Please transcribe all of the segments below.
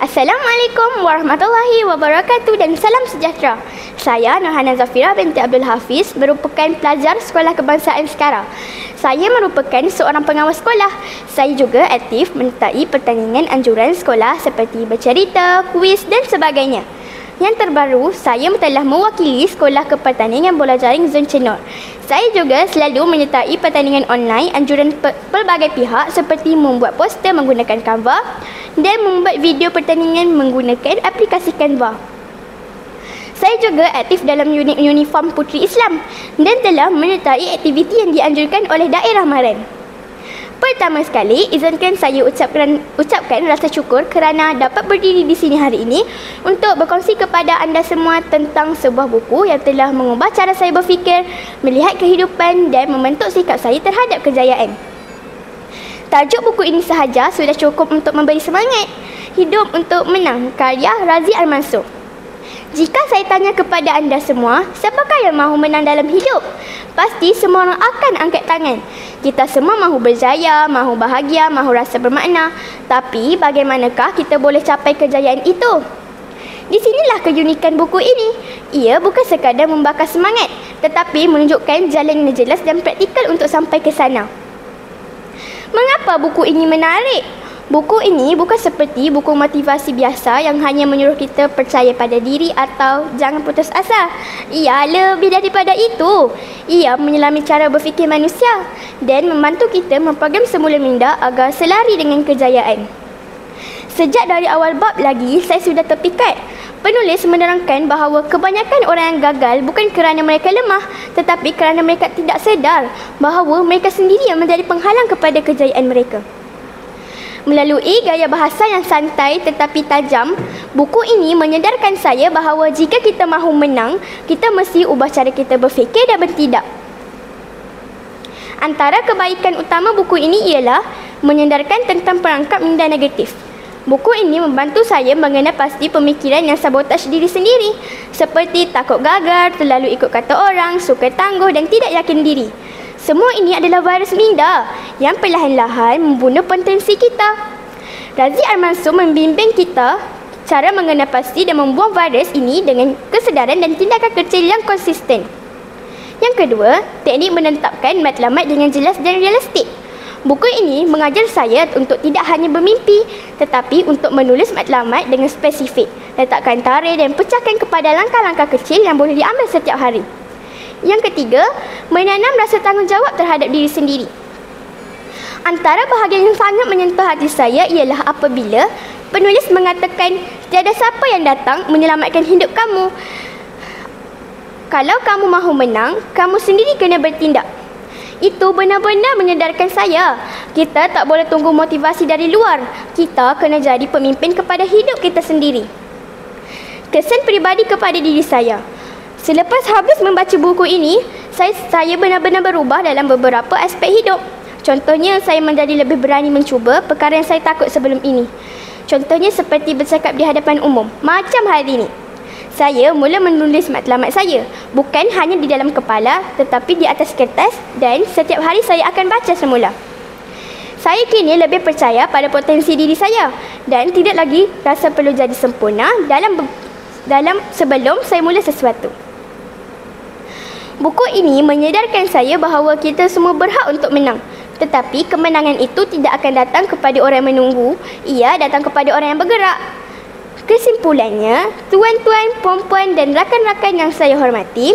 Assalamualaikum warahmatullahi wabarakatuh dan salam sejahtera. Saya Nurhana Zafira binti Abdul Hafiz, merupakan pelajar Sekolah Kebangsaan Sekara. Saya merupakan seorang pengawas sekolah. Saya juga aktif menyertai pertandingan anjuran sekolah seperti bercerita, kuis dan sebagainya. Yang terbaru, saya telah mewakili Sekolah Kepertandingan Bola Jaring Zon Cenor. Saya juga selalu menyertai pertandingan online anjuran pelbagai pihak seperti membuat poster menggunakan Canva dan membuat video pertandingan menggunakan aplikasi Canva. Saya juga aktif dalam unit uniform Puteri Islam dan telah menyertai aktiviti yang dianjurkan oleh daerah Maran. Pertama sekali, izinkan saya ucapkan rasa syukur kerana dapat berdiri di sini hari ini untuk berkongsi kepada anda semua tentang sebuah buku yang telah mengubah cara saya berfikir, melihat kehidupan dan membentuk sikap saya terhadap kejayaan. Tajuk buku ini sahaja sudah cukup untuk memberi semangat. Hidup untuk Menang, karya Razi Al-Mansur. Jika saya tanya kepada anda semua, siapakah yang mahu menang dalam hidup? Pasti semua orang akan angkat tangan. Kita semua mahu berjaya, mahu bahagia, mahu rasa bermakna. Tapi bagaimanakah kita boleh capai kejayaan itu? Di sinilah keunikan buku ini. Ia bukan sekadar membakar semangat, tetapi menunjukkan jalan yang jelas dan praktikal untuk sampai ke sana. Mengapa buku ini menarik? Buku ini bukan seperti buku motivasi biasa yang hanya menyuruh kita percaya pada diri atau jangan putus asa. Ia lebih daripada itu. Ia menyelami cara berfikir manusia dan membantu kita memprogram semula minda agar selari dengan kejayaan. Sejak dari awal bab lagi, saya sudah terpikat. Penulis menerangkan bahawa kebanyakan orang yang gagal bukan kerana mereka lemah, tetapi kerana mereka tidak sedar bahawa mereka sendiri yang menjadi penghalang kepada kejayaan mereka. Melalui gaya bahasa yang santai tetapi tajam, buku ini menyedarkan saya bahawa jika kita mahu menang, kita mesti ubah cara kita berfikir dan bertindak. Antara kebaikan utama buku ini ialah menyedarkan tentang perangkap minda negatif. Buku ini membantu saya mengenal pasti pemikiran yang sabotaj diri sendiri, seperti takut gagal, terlalu ikut kata orang, suka tangguh dan tidak yakin diri. Semua ini adalah virus minda yang perlahan-lahan membunuh potensi kita. Razi Al-Mansur membimbing kita cara mengenal pasti dan membuang virus ini dengan kesedaran dan tindakan kecil yang konsisten. Yang kedua, teknik menetapkan matlamat dengan jelas dan realistik. Buku ini mengajar saya untuk tidak hanya bermimpi, tetapi untuk menulis matlamat dengan spesifik, letakkan tarikh dan pecahkan kepada langkah-langkah kecil yang boleh diambil setiap hari. Yang ketiga, menanam rasa tanggungjawab terhadap diri sendiri. Antara bahagian yang sangat menyentuh hati saya ialah apabila penulis mengatakan tiada siapa yang datang menyelamatkan hidup kamu. Kalau kamu mahu menang, kamu sendiri kena bertindak. Itu benar-benar menyedarkan saya. Kita tak boleh tunggu motivasi dari luar. Kita kena jadi pemimpin kepada hidup kita sendiri. Kesan peribadi kepada diri saya. Selepas habis membaca buku ini, saya benar-benar berubah dalam beberapa aspek hidup. Contohnya, saya menjadi lebih berani mencuba perkara yang saya takut sebelum ini. Contohnya seperti bercakap di hadapan umum, macam hari ini. Saya mula menulis matlamat saya, bukan hanya di dalam kepala, tetapi di atas kertas dan setiap hari saya akan baca semula. Saya kini lebih percaya pada potensi diri saya dan tidak lagi rasa perlu jadi sempurna dalam sebelum saya mula sesuatu. Buku ini menyedarkan saya bahawa kita semua berhak untuk menang. Tetapi kemenangan itu tidak akan datang kepada orang yang menunggu, ia datang kepada orang yang bergerak. Kesimpulannya, tuan-tuan, puan-puan dan rakan-rakan yang saya hormati,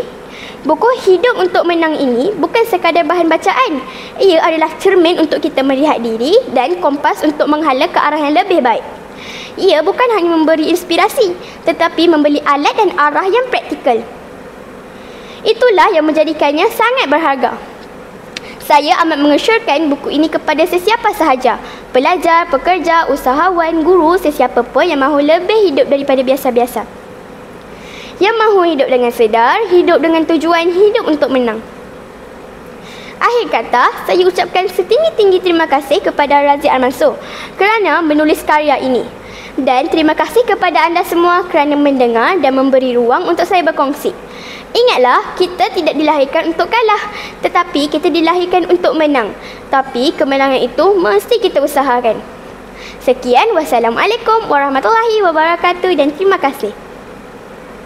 buku Hidup untuk Menang ini bukan sekadar bahan bacaan. Ia adalah cermin untuk kita melihat diri dan kompas untuk menghala ke arah yang lebih baik. Ia bukan hanya memberi inspirasi, tetapi memberi alat dan arah yang praktikal. Itulah yang menjadikannya sangat berharga. Saya amat mengesyorkan buku ini kepada sesiapa sahaja, pelajar, pekerja, usahawan, guru, sesiapa pun yang mahu lebih hidup daripada biasa-biasa. Yang mahu hidup dengan sedar, hidup dengan tujuan, hidup untuk menang. Akhir kata, saya ucapkan setinggi-tinggi terima kasih kepada Razi Al-Mansur kerana menulis karya ini. Dan terima kasih kepada anda semua kerana mendengar dan memberi ruang untuk saya berkongsi. Ingatlah, kita tidak dilahirkan untuk kalah, tetapi kita dilahirkan untuk menang. Tapi kemenangan itu mesti kita usahakan. Sekian, wassalamualaikum warahmatullahi wabarakatuh dan terima kasih.